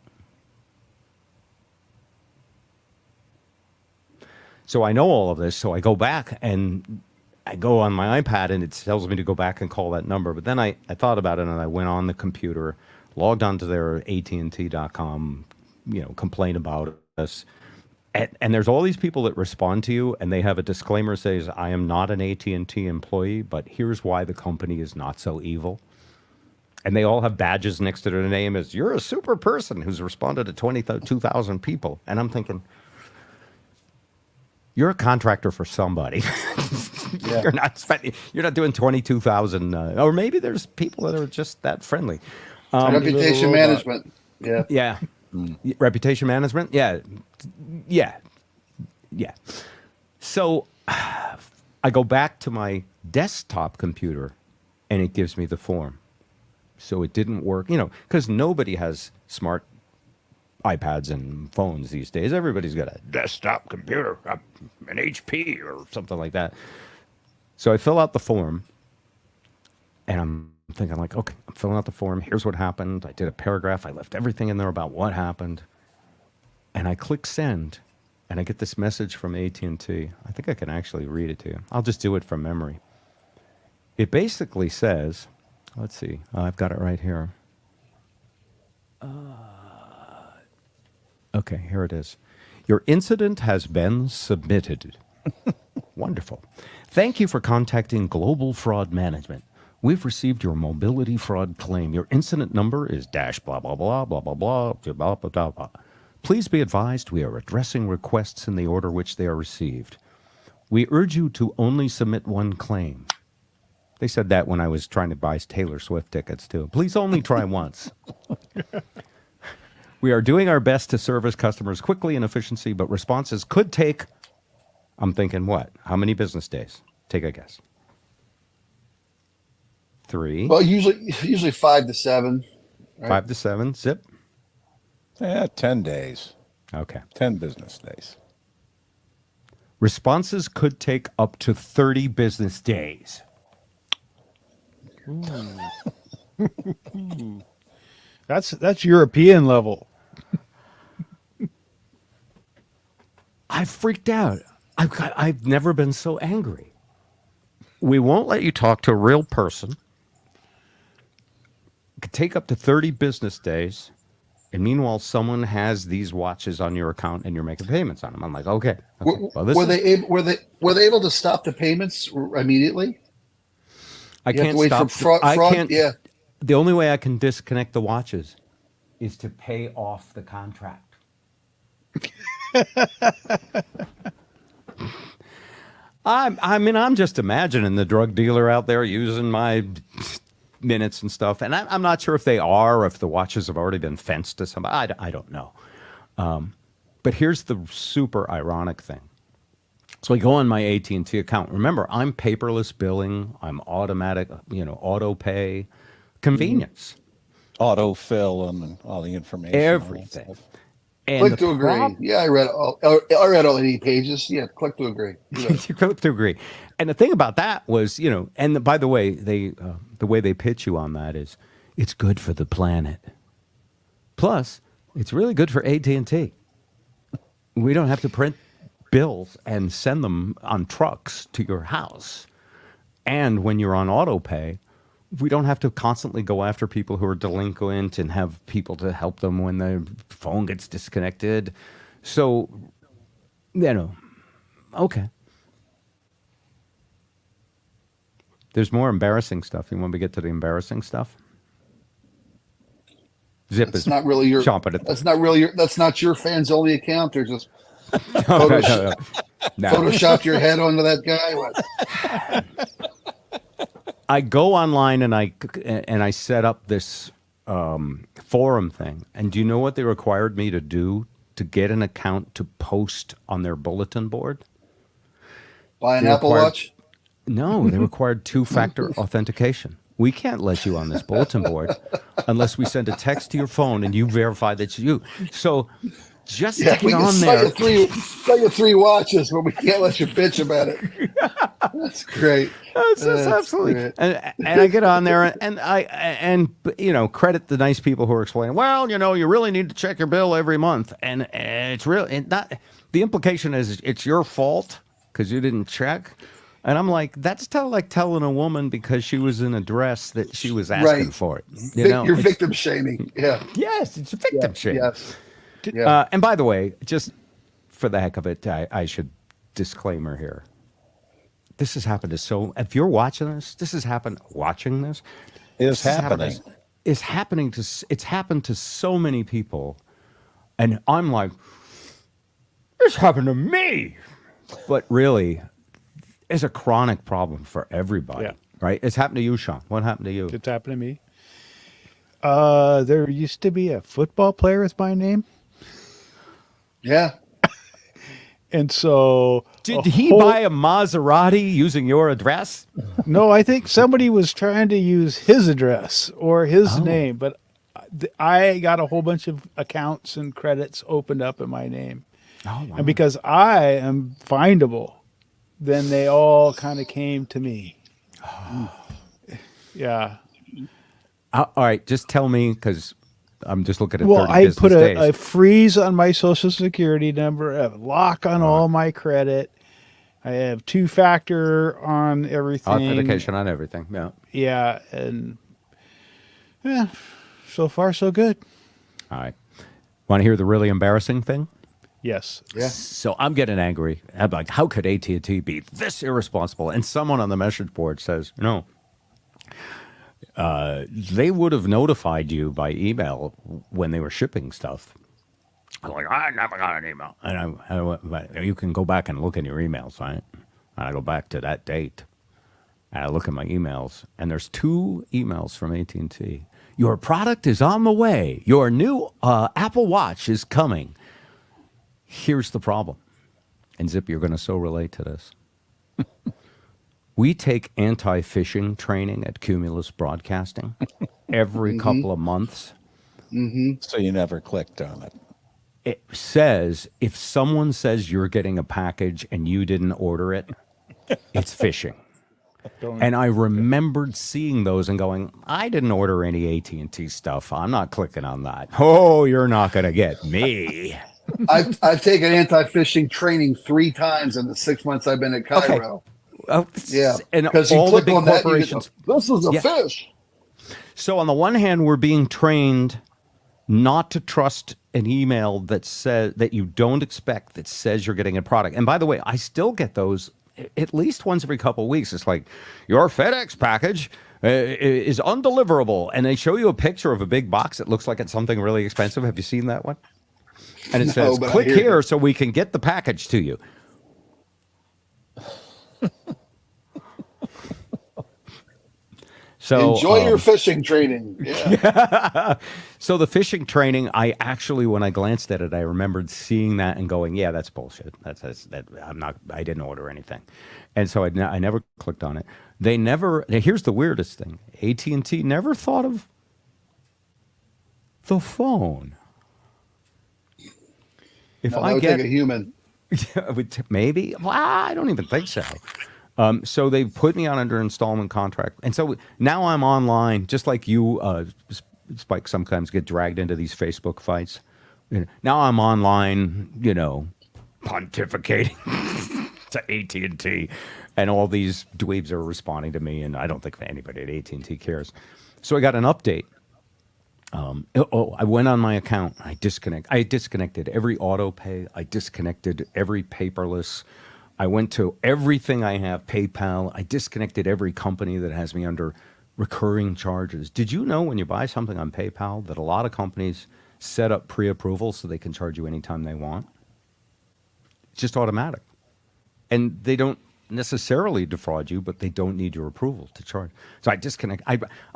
A: So I know all of this. So I go back and I go on my iPad and it tells me to go back and call that number. But then I thought about it and I went on the computer, logged onto their AT&T.com, complain about us. And there's all these people that respond to you and they have a disclaimer says, I am not an AT&T employee, but here's why the company is not so evil. And they all have badges next to their name as, you're a super person who's responded to 22,000 people. And I'm thinking, you're a contractor for somebody.
E: Yeah.
A: You're not doing 22,000, or maybe there's people that are just that friendly.
C: Reputation management. Yeah.
A: Yeah. Reputation management. Yeah. So I go back to my desktop computer and it gives me the form. So it didn't work, because nobody has smart iPads and phones these days. Everybody's got a desktop computer, an HP or something like that. So I fill out the form and I'm thinking like, okay, I'm filling out the form. Here's what happened. I did a paragraph. I left everything in there about what happened. And I click send and I get this message from AT&T. I think I can actually read it to you. I'll just do it from memory. It basically says, let's see, I've got it right here. Okay, here it is. Your incident has been submitted. Wonderful. Thank you for contacting Global Fraud Management. We've received your mobility fraud claim. Your incident number is dash blah, blah, blah, blah, blah, blah, blah, blah, blah, blah. Please be advised we are addressing requests in the order which they are received. We urge you to only submit one claim. They said that when I was trying to buy Taylor Swift tickets, too. Please only try once. We are doing our best to service customers quickly and efficiently, but responses could take, I'm thinking, what? How many business days? Take a guess. 3.
C: Well, usually 5 to 7. Right?
A: 5 to 7. Zip.
E: Yeah, 10 days.
A: Okay.
E: 10 business days.
A: Responses could take up to 30 business days.
B: That's European level.
A: I freaked out. I've never been so angry. We won't let you talk to a real person. It could take up to 30 business days. And meanwhile, someone has these watches on your account and you're making payments on them. I'm like, okay. Well,
C: were they able to stop the payments immediately?
A: I
C: You have
A: can't
C: to wait
A: stop.
C: for fraud.
A: I can't.
C: Yeah.
A: The only way I can disconnect the watches is to pay off the contract. I'm just imagining the drug dealer out there using my minutes and stuff, and I'm not sure if they are, or if the watches have already been fenced to somebody. I don't know. But here's the super ironic thing. So I go on my AT&T account. Remember, I'm paperless billing. I'm automatic, auto pay, convenience,
E: Autofill and all the information.
A: everything.
E: All that stuff.
A: And
C: Click
A: the
C: to agree. Yeah, I read all 80 pages. Yeah, click to agree. Yeah.
A: You click to agree. And the thing about that was, and by the way, the way they pitch you on that is, it's good for the planet. Plus, it's really good for AT&T. We don't have to print bills and send them on trucks to your house. And when you're on auto pay, we don't have to constantly go after people who are delinquent and have people to help them when their phone gets disconnected. So, okay. There's more embarrassing stuff. You want me to get to the embarrassing stuff? Zip
C: It's
A: is
C: not really your.
A: chomping at
C: That's not really your. That's not your fans only account. They're just
A: no.
C: photoshopped your head onto that guy. What?
A: I go online and I set up this forum thing. And do you know what they required me to do to get an account to post on their bulletin board?
C: Buy an
A: They
C: Apple
A: required-
C: Watch.
A: No, they required 2-factor authentication. We can't let you on this bulletin board unless we send a text to your phone and you verify that it's you. So just
C: Yeah,
A: to
C: we
A: get
C: can
A: on
C: sell
A: there.
C: you 3 watches, but we can't let you bitch about it. That's great.
A: That's absolutely.
C: Great.
A: And I get on there and credit the nice people who are explaining, well, you really need to check your bill every month. And it's really not, the implication is it's your fault because you didn't check. And I'm like, that's like telling a woman because she was in a dress that she was asking
C: Right.
A: for it.
C: You're victim shaming. Yeah.
A: Yes, it's a victim shame.
C: Yes. Yeah.
A: And by the way, just for the heck of it, I should disclaimer here. This has happened to if you're watching this, this has happened watching this.
E: It's happening.
A: It's happened to so many people. And I'm like, this happened to me. But really, it's a chronic problem for everybody.
B: Yeah.
A: Right? It's happened to you, Shawn. What happened to you?
B: It's happened to me. There used to be a football player with my name.
C: Yeah.
B: And so
A: Did he buy a Maserati using your address?
B: No, I think somebody was trying to use his address or his name, but I got a whole bunch of accounts and credits opened up in my name.
A: Oh, wow.
B: And because I am findable, then they all kind of came to me. Yeah.
A: All right, just tell me, because I'm just looking at
B: Well,
A: 30
B: I
A: business
B: put
A: days.
B: a freeze on my social security number, a lock on all my credit. I have 2-factor on everything.
A: Authentication on everything, yeah.
B: Yeah, and so far so good.
A: All right. Want to hear the really embarrassing thing?
B: Yes.
C: Yeah.
A: So I'm getting angry. I'm like, how could AT&T be this irresponsible? And someone on the message board says, they would have notified you by email when they were shipping stuff. I'm like, I never got an email. And you can go back and look in your emails, right? And I go back to that date. And I look at my emails, and there's 2 emails from AT&T. Your product is on the way. Your new Apple Watch is coming. Here's the problem. And Zip, you're going to so relate to this. We take anti-phishing training at Cumulus Broadcasting every couple of months.
E: So you never clicked on it.
A: It says if someone says you're getting a package and you didn't order it, it's phishing. And I remembered seeing those and going, I didn't order any AT&T stuff. I'm not clicking on that. Oh, you're not going to get me.
C: I've taken anti-phishing training 3 times in the 6 months I've been at Cairo. Yeah,
A: and
C: because you
A: all the
C: click
A: big
C: on that,
A: corporations.
C: this is a
A: Yeah.
C: fish.
A: So on the one hand, we're being trained not to trust an email that says that you don't expect that says you're getting a product. And by the way, I still get those at least once every couple of weeks. It's like your FedEx package is undeliverable, and they show you a picture of a big box that looks like it's something really expensive. Have you seen that one? And it says,
C: but I
A: click
C: hear
A: here
C: you.
A: so we can get the package to you. So
C: Enjoy your fishing training. Yeah.
A: So the phishing training, I actually, when I glanced at it, I remembered seeing that and going, "Yeah, that's bullshit. That I didn't order anything," and so I never clicked on it. They never. Here's the weirdest thing: AT&T never thought of the phone. If
C: No, that
A: I
C: would
A: get
C: take a human.
A: maybe, well, I don't even think so. So they put me on under installment contract, and so now I'm online, just like you, Spike. Sometimes get dragged into these Facebook fights. Now I'm online, pontificating to AT&T, and all these dweebs are responding to me, and I don't think anybody at AT&T cares. So I got an update. I went on my account. I disconnected every auto pay. I disconnected every paperless. I went to everything I have, PayPal. I disconnected every company that has me under recurring charges. Did you know when you buy something on PayPal that a lot of companies set up pre-approval so they can charge you anytime they want? It's just automatic. And they don't necessarily defraud you, but they don't need your approval to charge. So I disconnect.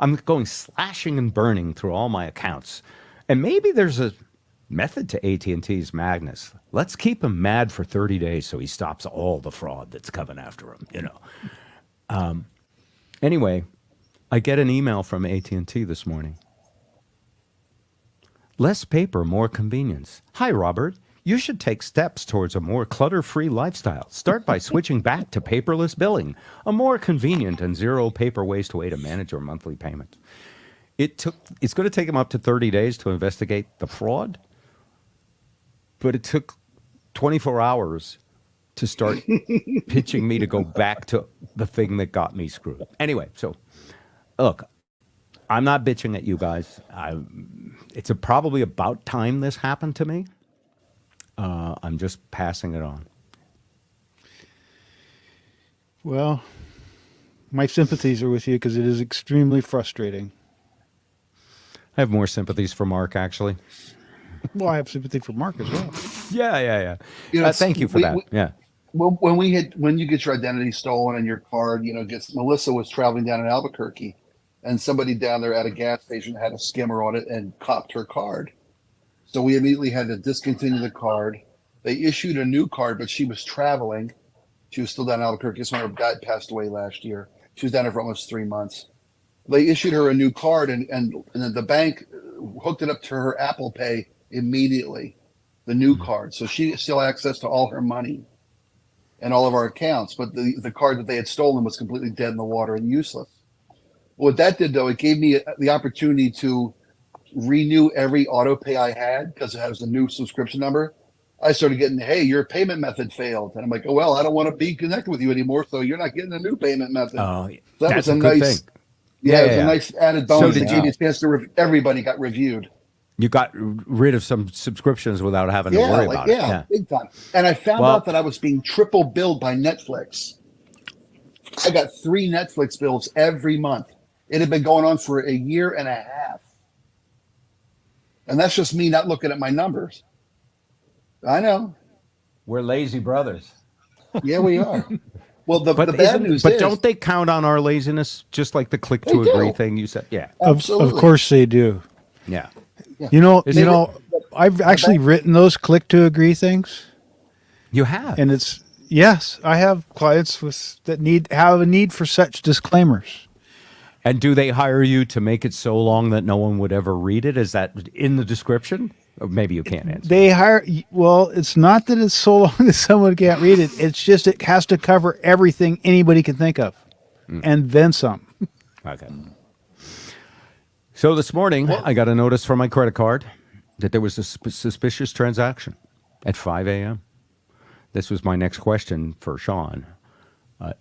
A: I'm going slashing and burning through all my accounts. And maybe there's a method to AT&T's madness. Let's keep him mad for 30 days so he stops all the fraud that's coming after him, Anyway, I get an email from AT&T this morning. Less paper, more convenience. Hi, Robert. You should take steps towards a more clutter-free lifestyle. Start by switching back to paperless billing, a more convenient and zero paper waste way to manage your monthly payments. It's going to take him up to 30 days to investigate the fraud, but it took 24 hours to start pitching me to go back to the thing that got me screwed. Anyway, so look, I'm not bitching at you guys. It's probably about time this happened to me. I'm just passing it on.
B: Well, my sympathies are with you because it is extremely frustrating.
A: I have more sympathies for Mark, actually.
B: Well, I have sympathy for Mark as well.
A: Yeah.
C: You know,
A: Thank you for that. Yeah.
C: When you get your identity stolen and your card, Melissa was traveling down in Albuquerque, and somebody down there at a gas station had a skimmer on it and copped her card. So we immediately had to discontinue the card. They issued a new card, but she was traveling. She was still down in Albuquerque. This when her dad passed away last year. She was down there for almost 3 months. They issued her a new card, and then the bank hooked it up to her Apple Pay immediately, the new card. So she still had access to all her money and all of our accounts, but the card that they had stolen was completely dead in the water and useless. What that did, though, it gave me the opportunity to renew every auto pay I had because it has a new subscription number. I started getting, hey, your payment method failed. And I'm like, oh, well, I don't want to be connected with you anymore, so you're not getting a new payment method.
A: Oh,
C: So that
A: that's
C: was
A: a good
C: nice
A: thing.
C: Yeah, it was a nice added bonus.
A: did
C: It gave you a chance to everybody got reviewed.
A: You got rid of some subscriptions without having to worry about it. Yeah,
C: big time. And I found out that I was being triple billed by Netflix. I got 3 Netflix bills every month. It had been going on for a year and a half. And that's just me not looking at my numbers. I know.
A: We're lazy brothers.
C: Yeah, we are. Well, the bad news
A: but
C: is,
A: don't they count on our laziness, just like the click to
C: They
A: agree
C: do.
A: thing you said? Yeah.
B: Of course they do.
A: Yeah.
B: You know,
A: Is it-
B: I've actually written those click to agree things,
A: You have.
B: and yes, I have clients that have a need for such disclaimers.
A: And do they hire you to make it so long that no one would ever read it? Is that in the description? Or maybe you can't answer.
B: They hire. Well, it's not that it's so long that someone can't read it. It's just it has to cover everything anybody can think of, and then some.
A: Okay. So this morning, I got a notice from my credit card that there was a suspicious transaction at 5 a.m. This was my next question for Shawn.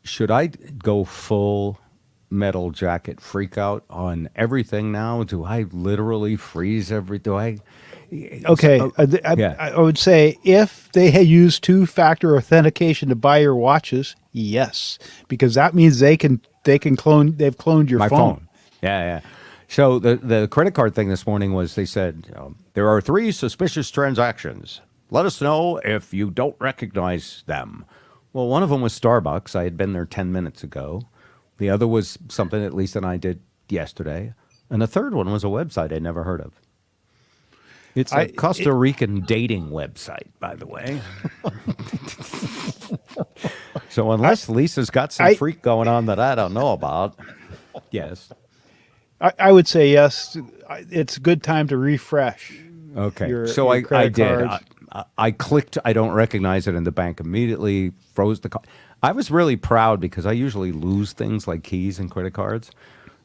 A: Should I go full metal jacket freak out on everything now? Do I literally freeze
B: Okay, I would say if they had used 2-factor authentication to buy your watches, yes, because that means they've cloned your
A: my
B: phone.
A: phone. Yeah. So the credit card thing this morning was they said, there are 3 suspicious transactions. Let us know if you don't recognize them. Well, one of them was Starbucks. I had been there 10 minutes ago. The other was something at least that I did yesterday. And the third one was a website I'd never heard of. It's a Costa Rican dating website, by the way. So unless Lisa's got some freak going on that I don't know about, yes.
B: I would say yes. It's a good time to refresh.
A: Okay.
B: So
A: I
B: credit
A: did.
B: cards.
A: I clicked, I don't recognize it, and the bank immediately froze the card. I was really proud because I usually lose things like keys and credit cards.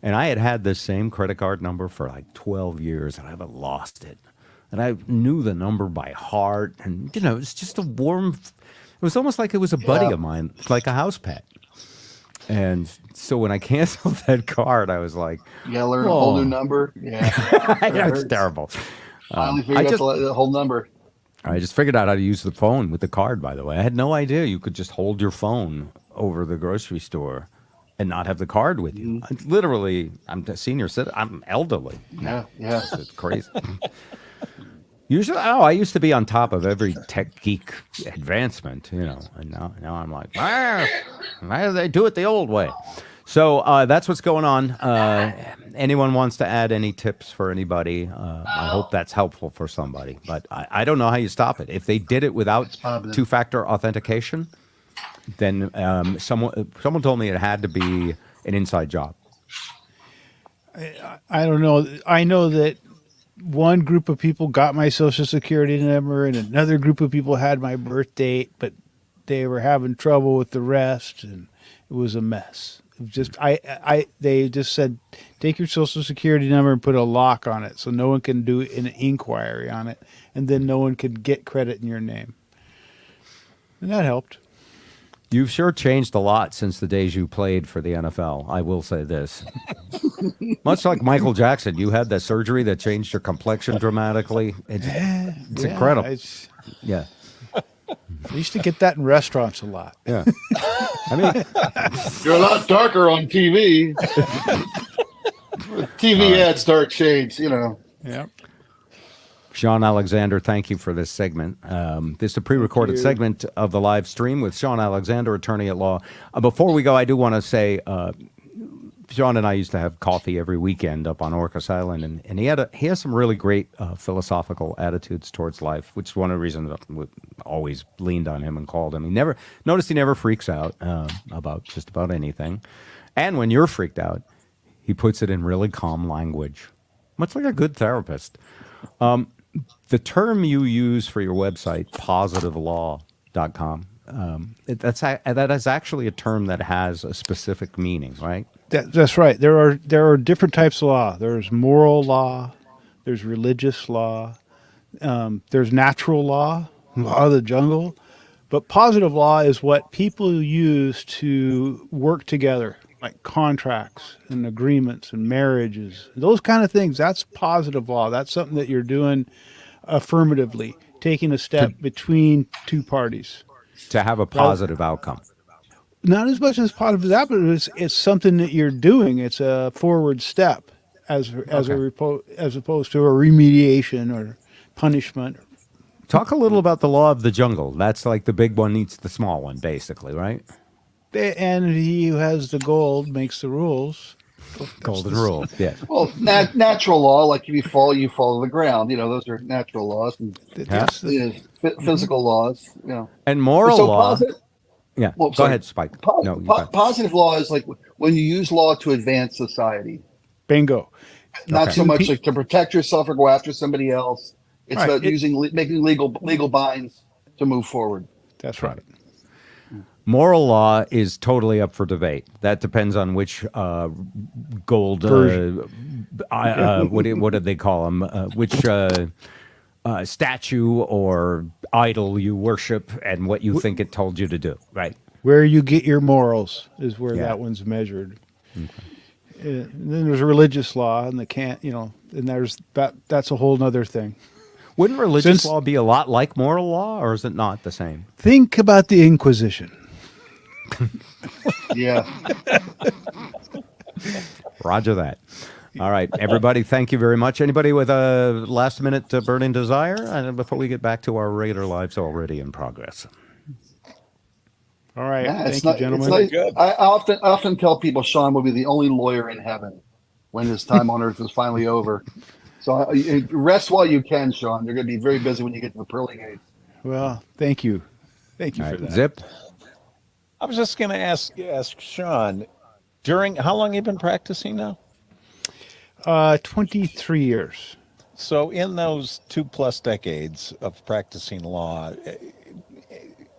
A: And I had this same credit card number for like 12 years, and I haven't lost it. And I knew the number by heart. And, it's just a warm, it was almost like it was a buddy of mine, like a house pet. And so when I canceled that card, I was like,
C: you gotta learn a whole new number. Yeah.
A: It's terrible.
C: Finally figured out the whole number.
A: I just figured out how to use the phone with the card, by the way. I had no idea you could just hold your phone over the grocery store and not have the card with you. Literally, I'm a senior citizen. I'm elderly.
C: Yeah.
A: It's crazy. Usually, I used to be on top of every tech geek advancement, and now I'm like, why do they do it the old way? So that's what's going on. Anyone wants to add any tips for anybody? I hope that's helpful for somebody. But I don't know how you stop it. If they did it without 2-factor authentication, then someone told me it had to be an inside job.
B: I don't know. I know that one group of people got my social security number and another group of people had my birth date, but they were having trouble with the rest and it was a mess. It was just they just said take your social security number and put a lock on it so no one can do an inquiry on it and then no one could get credit in your name. And that helped.
A: You've sure changed a lot since the days you played for the NFL. I will say this. Much like Michael Jackson, you had that surgery that changed your complexion dramatically. It's incredible. Yeah.
B: I used to get that in restaurants a lot.
A: Yeah. I mean,
C: You're a lot darker on TV. TV ads dark shades, you know.
B: Yeah.
A: Shawn Alexander, thank you for this segment. This is a pre-recorded segment of the live stream with Shawn Alexander, attorney at law. Before we go, I do want to say, Shawn and I used to have coffee every weekend up on Orcas Island, and he has some really great philosophical attitudes towards life, which is one of the reasons I always leaned on him and called him. He never freaks out about just about anything, and when you're freaked out, he puts it in really calm language, much like a good therapist. The term you use for your website, positivelaw.com, that is actually a term that has a specific meaning, right?
B: That's right. There are different types of law. There's moral law, there's religious law, there's natural law of the jungle. But positive law is what people use to work together, like contracts and agreements and marriages, those kind of things. That's positive law. That's something that you're doing affirmatively, taking a step between two parties
A: To have a positive outcome.
B: not as much as positive as that, but it's something that you're doing. It's a forward step as opposed to a remediation or punishment.
A: Talk a little about the law of the jungle. That's like the big one eats the small one, basically, right?
B: And he who has the gold makes the rules.
A: Golden rule. Yeah.
C: Well, natural law, like if you fall to the ground. You know, those are natural laws. And
B: That's the-
C: physical laws. You know,
A: And moral
C: so
A: law.
C: positive,
A: Yeah.
C: well,
A: Go
C: sorry.
A: ahead, Spike. No, you got it.
C: positive law is like when you use law to advance society,
B: bingo.
C: not
A: Okay.
C: so much like to protect yourself or go after somebody else. It's
B: Right.
C: about making legal binds to move forward.
B: That's right.
A: Moral law is totally up for debate. That depends on which gold, what did they call them? Which statue or idol you worship and what you think it told you to do, right?
B: Where you get your morals is where
A: Yeah.
B: that one's measured. And then there's religious law, and and there's that's a whole nother thing.
A: Wouldn't religious
B: Since-
A: law be a lot like moral law, or is it not the same?
B: Think about the Inquisition.
C: Yeah.
A: Roger that. All right, everybody, thank you very much. Anybody with a last-minute burning desire before we get back to our regular lives already in progress?
B: All right.
C: Yeah,
B: Thank you, gentlemen.
C: Good. I often tell people Shawn will be the only lawyer in heaven when his time on earth is finally over. So rest while you can, Shawn. You're going to be very busy when you get to the pearly gates.
B: Well, thank you. Thank you
A: All
B: for
A: right,
B: that.
A: Zip.
E: I was just going to ask Shawn, how long you been practicing now?
B: 23 years.
E: So in those 2+ decades of practicing law,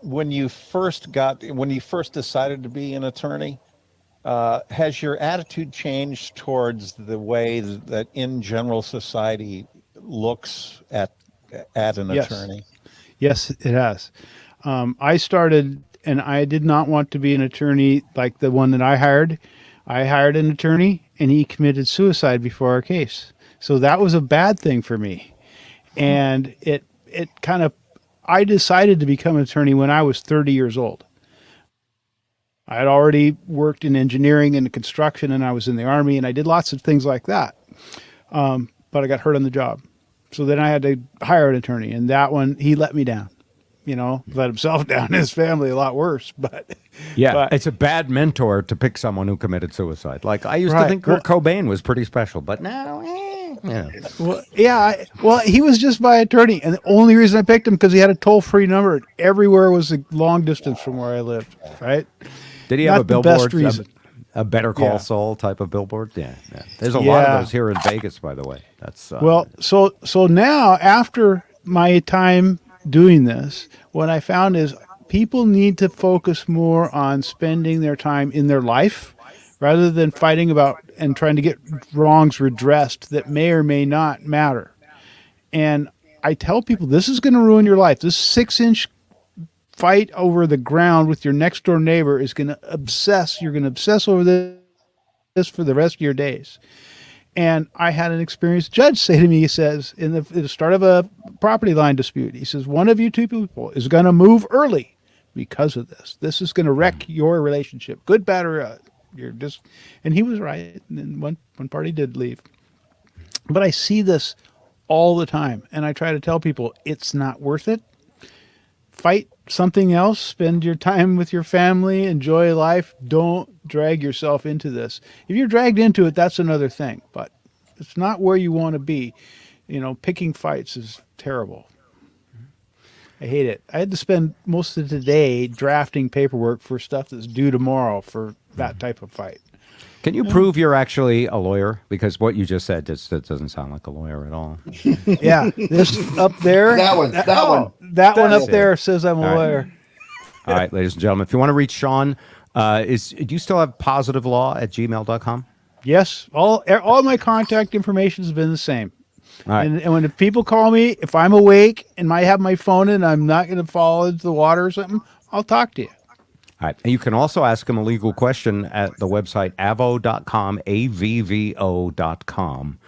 E: when you first decided to be an attorney, has your attitude changed towards the way that in general society looks at an
B: Yes.
E: attorney?
B: Yes, it has. I started, and I did not want to be an attorney like the one that I hired. I hired an attorney, and he committed suicide before our case. So that was a bad thing for me. And it kind of, I decided to become an attorney when I was 30 years old. I had already worked in engineering and construction, and I was in the Army, and I did lots of things like that. But I got hurt on the job. So then I had to hire an attorney, and that one, he let me down. Let himself down, his family a lot worse. But
A: It's a bad mentor to pick someone who committed suicide. Like, I used to
B: Right.
A: think Kurt Cobain was pretty special, but now,
B: he was just my attorney, and the only reason I picked him because he had a toll-free number. Everywhere was a long distance from where I lived. Right?
A: Did he have
B: Not
A: a
B: the
A: billboard?
B: best reason.
A: A Better Call
B: Yeah.
A: Saul type of billboard. Yeah. There's a lot of
B: Yeah.
A: those here in Vegas, by the way. That's
B: Well, so now after my time doing this, what I found is people need to focus more on spending their time in their life rather than fighting about and trying to get wrongs redressed that may or may not matter. And I tell people this is going to ruin your life. This 6-inch fight over the ground with your next door neighbor is going to obsess. You're going to obsess over this for the rest of your days. And I had an experienced judge say to me, he says, in the start of a property line dispute, he says, one of you two people is going to move early because of this. This is going to wreck your relationship, good, bad, or you're just. And he was right. And then one party did leave. But I see this all the time, and I try to tell people it's not worth it. Fight something else. Spend your time with your family. Enjoy life. Don't drag yourself into this. If you're dragged into it, that's another thing. But it's not where you want to be. Picking fights is terrible. I hate it. I had to spend most of the day drafting paperwork for stuff that's due tomorrow for that type of fight.
A: Can you prove you're actually a lawyer? Because what you just said that doesn't sound like a lawyer at all.
B: Yeah, this up there.
C: That one.
B: That one up
A: That's it.
B: there says I'm a
A: All right.
B: lawyer.
A: All right, ladies and gentlemen, if you want to reach Shawn, do you still have positivelaw@gmail.com?
B: Yes, all my contact information has been the same.
A: All right.
B: And when people call me, if I'm awake and I have my phone in, I'm not going to fall into the water or something, I'll talk to you.
A: All right. And you can also ask him a legal question at the website avvo.com, avvo.com.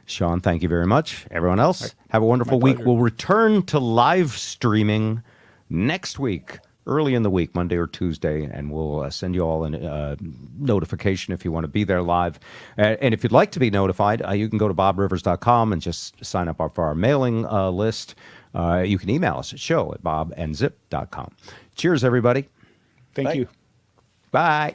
A: Shawn, thank you very much. Everyone else, have a wonderful week.
B: pleasure.
A: We'll return to live streaming next week, early in the week, Monday or Tuesday, and we'll send you all a notification if you want to be there live. And if you'd like to be notified, you can go to bobrivers.com and just sign up for our mailing list. You can email us at show@bobandzip.com. Cheers, everybody.
B: Thank
E: Bye.
B: you.
A: Bye.